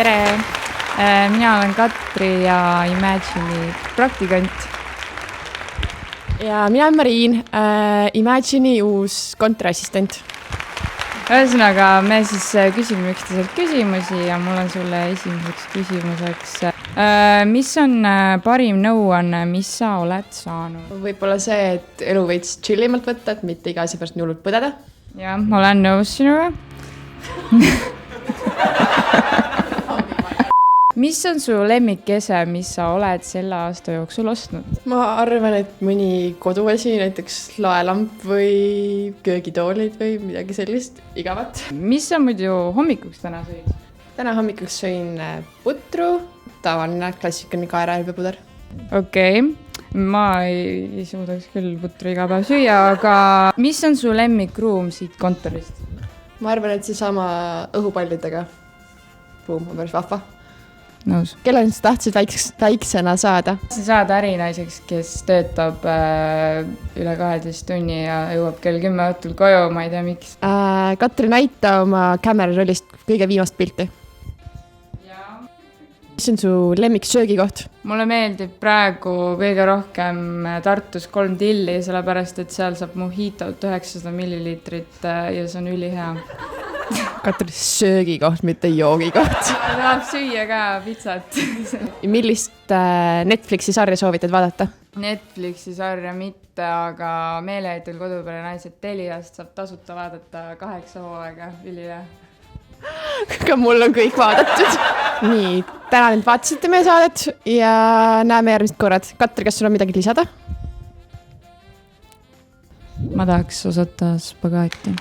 tere! Mina olen Katri ja Imagine'i praktikant. Ja mina olen Mariin, Imagine'i uus kontoriassistent. Ühesõnaga, me siis küsime üksteiselt küsimusi ja mul on sulle esimeseks küsimuseks. Mis on parim nõuanne, mis sa oled saanud? Võib-olla see, et elu võiks chillimalt võtta, et mitte iga asja pärast nii hullult põdeda. Jah, olen nõus sinuga. Mis on su lemmikese, mis sa oled selle aasta jooksul ostnud? Ma arvan, et mõni koduasi, näiteks laelamp või köögitoolid või midagi sellist igavat. Mis sa muidu hommikuks täna sõid? Täna hommikuks sõin putru, tavaline klassikaline kaerahelbepuder. Okei. Ma ei suudaks küll putru iga päev süüa, aga mis on su lemmikruum siit kontorist? Ma arvan, et see sama õhupallidega ruum on päris vahva. Nõus. Kellel sa tahtsid väiksena saada? Sa saad ärinaiseks, kes töötab üle 12 tunni ja jõuab kell 10 õhtul koju, ma ei tea miks. Katri, näita oma kaamerarollist kõige viimast pilti. Mis on su lemmik söögikoht? Mulle meeldib praegu kõige rohkem Tartus 3 tilli, sellepärast et seal saab mojitot 900 milliliitrit ja see on ülihea. Katri, söögikoht, mitte joogikoht. Ta tahab süüa ka pitsat. Millist Netflixi sarja soovitad vaadata? Netflixi sarja mitte, aga Meeleheitel kodupere naised Teliast saab tasuta vaadata 8 hooaega, ülihea. Aga mul on kõik vaadatud. Nii, tänan, et vaatasite meie saadet ja näeme järgmist korrad. Katri, kas sul on midagi lisada? Ma tahaks osata spagaati.